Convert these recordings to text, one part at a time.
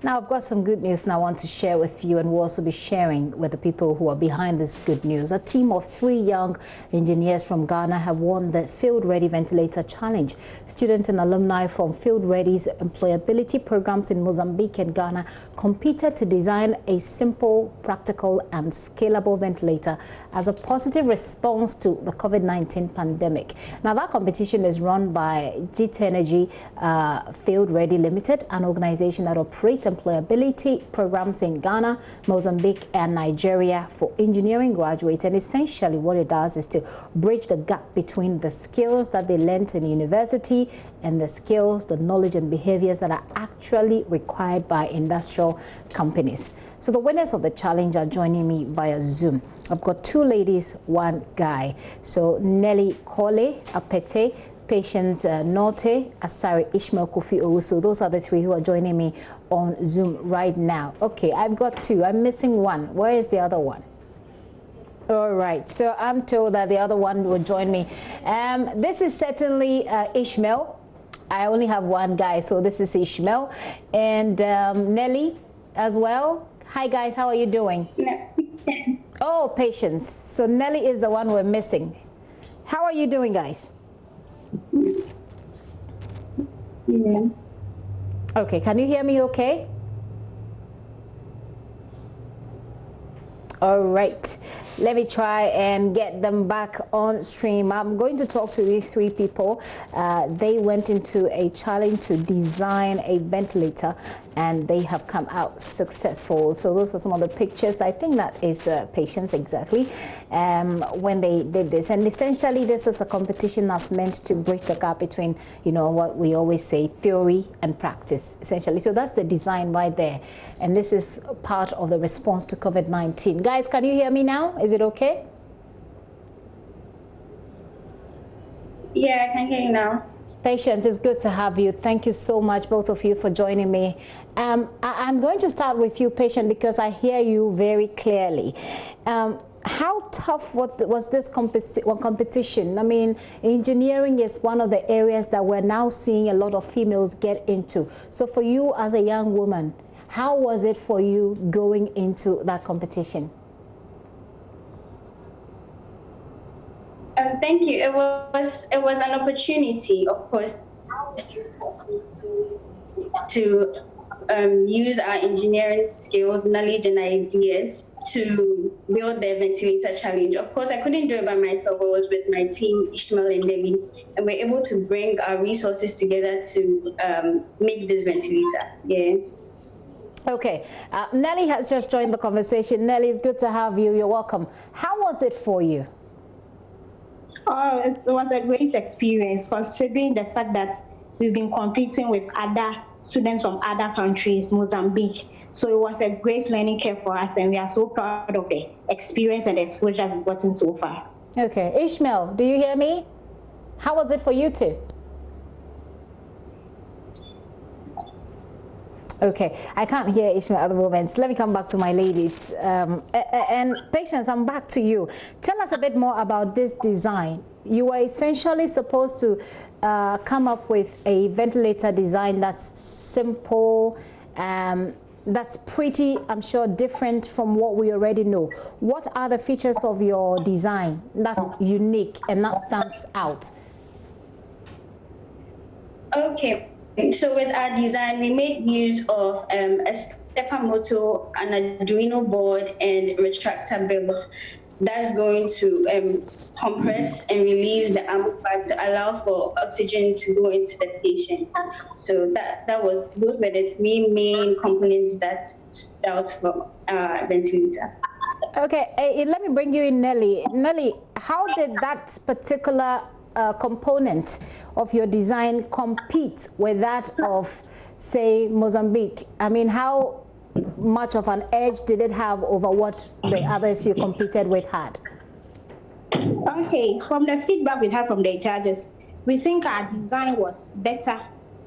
Now, I've got some good news now I want to share with you, and we'll also be sharing with the people who are behind this good news. A team of 3 young engineers from Ghana have won the Field Ready Ventilator Challenge. Students and alumni from Field Ready's employability programs in Mozambique and Ghana competed to design a simple, practical and scalable ventilator as a positive response to the COVID-19 pandemic. Now, that competition is run by JIT Energy Field Ready Limited, an organization that operates employability programs in Ghana, Mozambique and Nigeria for engineering graduates. And essentially what it does is to bridge the gap between the skills that they learned in university and the skills, the knowledge and behaviors that are actually required by industrial companies. So the winners of the challenge are joining me via Zoom. I've got 2 ladies, 1 guy. So Nelly Kole Apete, Patience Norte, Asari Ishmael Kofi Owusu. Those are the 3 who are joining me on Zoom right now. Okay, I've got 2. I'm missing 1. Where is the other one? All right, so I'm told that the other one will join me. This is certainly Ishmael. I only have 1 guy, so this is Ishmael. And Nelly as well. Hi guys, how are you doing? Yes. Oh, Patience. So Nelly is the one we're missing. How are you doing, guys? Yeah. Okay, can you hear me okay? All right, let me try and get them back on stream. I'm going to talk to these 3 people. They went into a challenge to design a ventilator and they have come out successful. So those are some of the pictures. I think that is Patience exactly when they did this. And essentially this is a competition that's meant to bridge the gap between, you know, what we always say, theory and practice, essentially. So that's the design right there. And this is part of the response to COVID-19. Guys, can you hear me now? Is it okay? Yeah, I can hear you now. Patience, it's good to have you. Thank you so much, both of you, for joining me. I'm going to start with you, Patience, because I hear you very clearly. How tough was this competition? I mean, engineering is one of the areas that we're now seeing a lot of females get into. So for you as a young woman, how was it for you going into that competition? Thank you. It was an opportunity, of course, to use our engineering skills, knowledge, and ideas to build the ventilator challenge. Of course, I couldn't do it by myself. I was with my team, Ishmael and Nelly, and we're able to bring our resources together to make this ventilator. Yeah. Okay, Nelly has just joined the conversation. Nelly, it's good to have you. You're welcome. How was it for you? Oh, it was a great experience, considering the fact that we've been competing with other students from other countries, Mozambique. So it was a great learning curve for us, and we are so proud of the experience and the exposure we've gotten so far. Okay, Ishmael, do you hear me? How was it for you too? Okay, I can't hear Ishmael at the moment. Let me come back to my ladies. And Patience, I'm back to you. Tell us a bit more about this design. You were essentially supposed to come up with a ventilator design that's simple, that's pretty, I'm sure, different from what we already know. What are the features of your design that's unique and that stands out? Okay. So with our design, we made use of a stepper motor, an Arduino board, and retractor belt that's going to compress and release the amplifier to allow for oxygen to go into the patient. So those were the 3 main components that stood out from our ventilator. Okay, let me bring you in, Nelly. Nelly, how did that particular component of your design compete with that of, say, Mozambique? I mean, how much of an edge did it have over what the others you competed with had? Okay, from the feedback we had from the judges, we think our design was better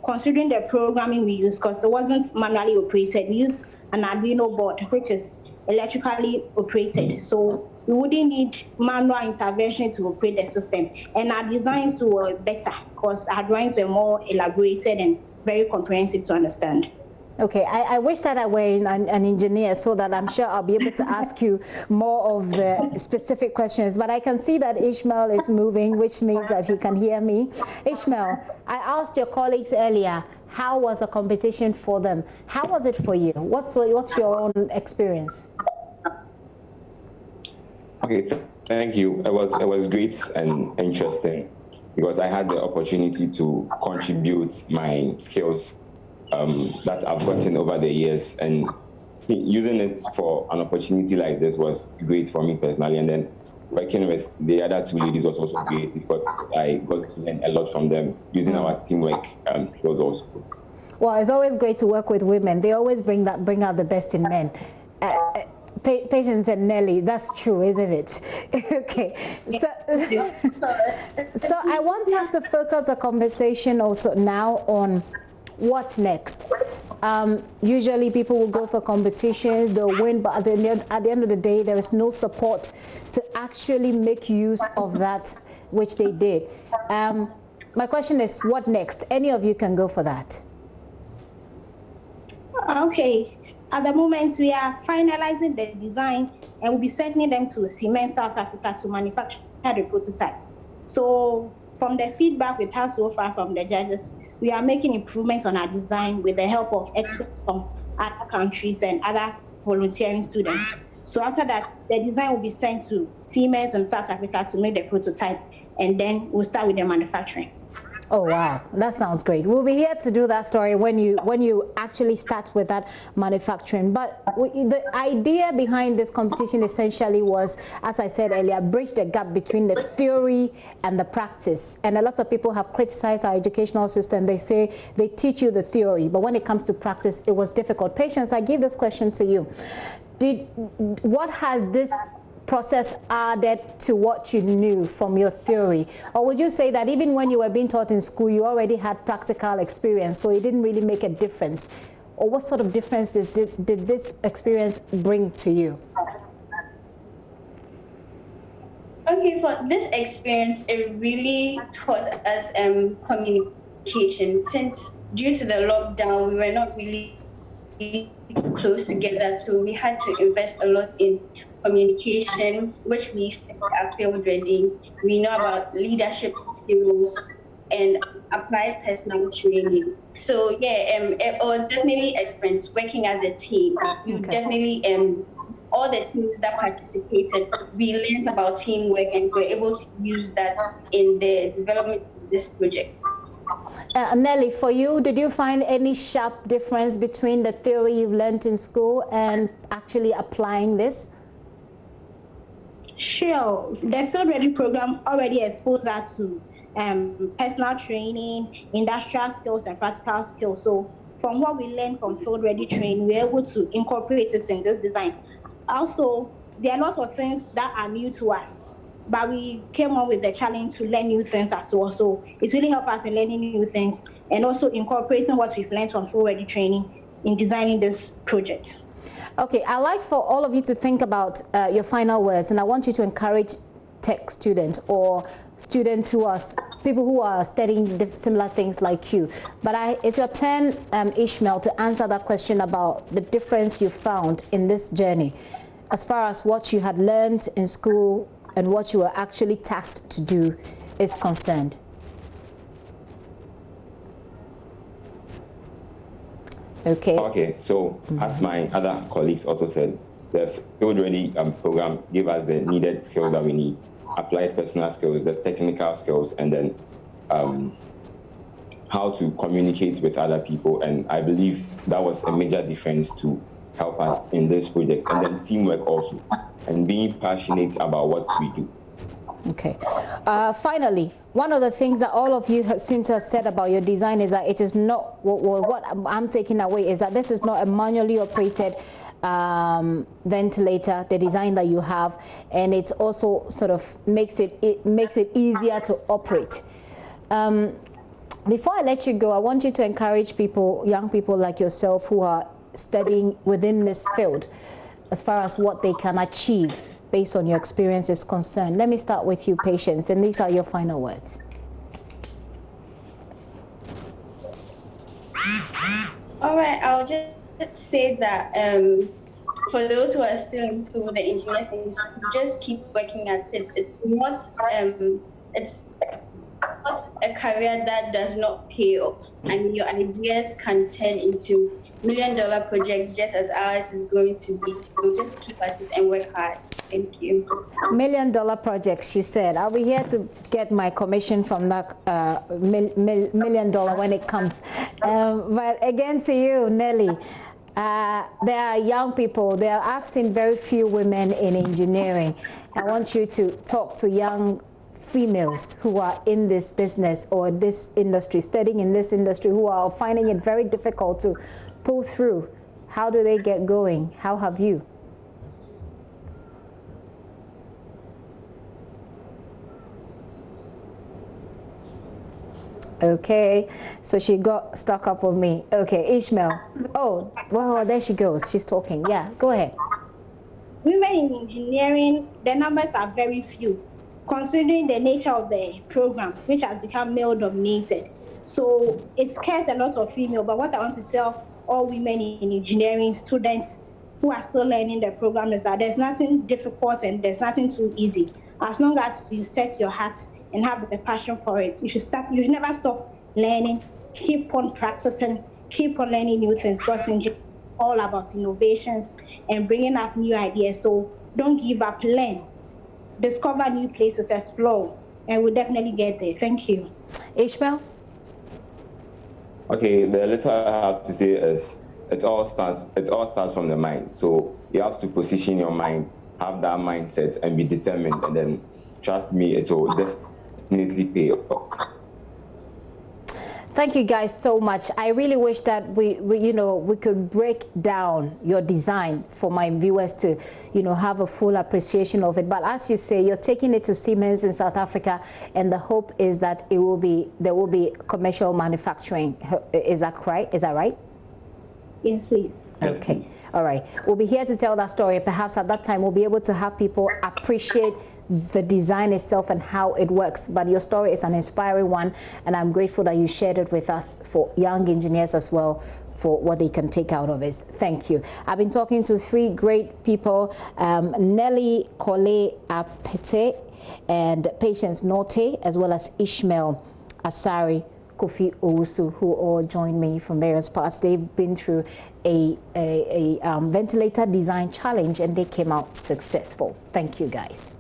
considering the programming we used, because it wasn't manually operated. We used an Arduino board, which is electrically operated. So we wouldn't need manual intervention to operate the system. And our designs were better because our drawings were more elaborated and very comprehensive to understand. Okay, I wish that I were an engineer so that I'm sure I'll be able to ask you more of the specific questions. But I can see that Ishmael is moving, which means that he can hear me. Ishmael, I asked your colleagues earlier, how was the competition for them? How was it for you? What's your own experience? Okay, thank you. It was great and interesting because I had the opportunity to contribute my skills that I've gotten over the years, and using it for an opportunity like this was great for me personally. And then working with the other two ladies was also great because I got to learn a lot from them using our teamwork skills also. Well, it's always great to work with women. They always bring out the best in men. Patience and Nelly, that's true, isn't it? Okay. So I want us to focus the conversation also now on what's next. Usually people will go for competitions, they'll win, but at the end of the day, there is no support to actually make use of that which they did. My question is, what next? Any of you can go for that. Okay. At the moment, we are finalizing the design and we'll be sending them to Siemens South Africa to manufacture the prototype. So from the feedback we've had so far from the judges, we are making improvements on our design with the help of experts from other countries and other volunteering students. So after that, the design will be sent to Siemens in South Africa to make the prototype, and then we'll start with the manufacturing. Oh wow, that sounds great. We'll be here to do that story when you actually start with that manufacturing. But the idea behind this competition essentially was, as I said earlier, bridge the gap between the theory and the practice. And a lot of people have criticized our educational system. They say they teach you the theory, but when it comes to practice, it was difficult. Patience, I give this question to you. What has this process added to what you knew from your theory? Or would you say that even when you were being taught in school, you already had practical experience, so it didn't really make a difference? Or what sort of difference did this experience bring to you? Okay, for this experience, it really taught us communication. Since due to the lockdown, we were not really close together, so we had to invest a lot in communication, which we are field ready. We know about leadership skills and applied personal training. So yeah, it was definitely a difference working as a team. We definitely all the teams that participated, we learned about teamwork and were able to use that in the development of this project. Nelly, for you, did you find any sharp difference between the theory you've learned in school and actually applying this? Sure. The Field Ready program already exposed us to personal training, industrial skills, and practical skills. So from what we learned from Field Ready training, we're able to incorporate it in this design. Also, there are lots of things that are new to us, but we came up with the challenge to learn new things as well. So it's really helped us in learning new things and also incorporating what we've learned from Field Ready training in designing this project. Okay, I'd like for all of you to think about your final words, and I want you to encourage tech students or students who are people who are studying similar things like you. But it's your turn, Ishmael, to answer that question about the difference you found in this journey as far as what you had learned in school and what you were actually tasked to do is concerned. Okay, so as my other colleagues also said, the Field Ready program gave us the needed skills that we need, applied personal skills, the technical skills, and then how to communicate with other people. And I believe that was a major difference to help us in this project. And then teamwork also, and being passionate about what we do. Okay. Finally, one of the things that all of you seem to have said about your design is that it is not, what I'm taking away is that this is not a manually operated ventilator, the design that you have, and it's also sort of makes it easier to operate. Before I let you go, I want you to encourage people, young people like yourself who are studying within this field, as far as what they can achieve based on your experience is concerned. Let me start with you, Patience, and these are your final words. All right, I'll just say that for those who are still in school, the engineers in school, just keep working at it. It's not a career that does not pay off. I mean, your ideas can turn into million-dollar projects just as ours is going to be. So just keep at it and work hard. Thank you. $1 million projects, she said. I'll be here to get my commission from that $1 million when it comes. But again to you, Nelly. There are young people. I've seen very few women in engineering. I want you to talk to young females who are in this business or this industry, studying in this industry, who are finding it very difficult to pull through. How do they get going? How have you? Okay, so she got stuck up with me. Okay, Ishmael. Oh, well, there she goes. She's talking. Yeah, go ahead. Women in engineering, the numbers are very few, considering the nature of the program, which has become male-dominated. So it scares a lot of female, but what I want to tell all women in engineering students who are still learning the program is that there's nothing difficult and there's nothing too easy. As long as you set your heart and have the passion for it, you should never stop learning, keep on practicing, keep on learning new things, because engineering is all about innovations and bringing up new ideas. So don't give up, learn, discover new places, explore, and we'll definitely get there. Thank you. Ishmael? Okay, the little I have to say is it all starts from the mind. So you have to position your mind, have that mindset, and be determined, and then trust me, it will definitely pay off. Thank you guys so much. I really wish that we could break down your design for my viewers to, have a full appreciation of it. But as you say, you're taking it to Siemens in South Africa, and the hope is that there will be commercial manufacturing. Is that right? Is that right? Yes, please. Okay. All right. We'll be here to tell that story. Perhaps at that time we'll be able to have people appreciate the design itself and how it works. But your story is an inspiring one, and I'm grateful that you shared it with us for young engineers as well, for what they can take out of it. Thank you. I've been talking to three great people, Nelly Kole Apete and Patience Norte, as well as Ishmael Asari Kofi Owusu, who all joined me from various parts. They've been through a ventilator design challenge and they came out successful. Thank you guys.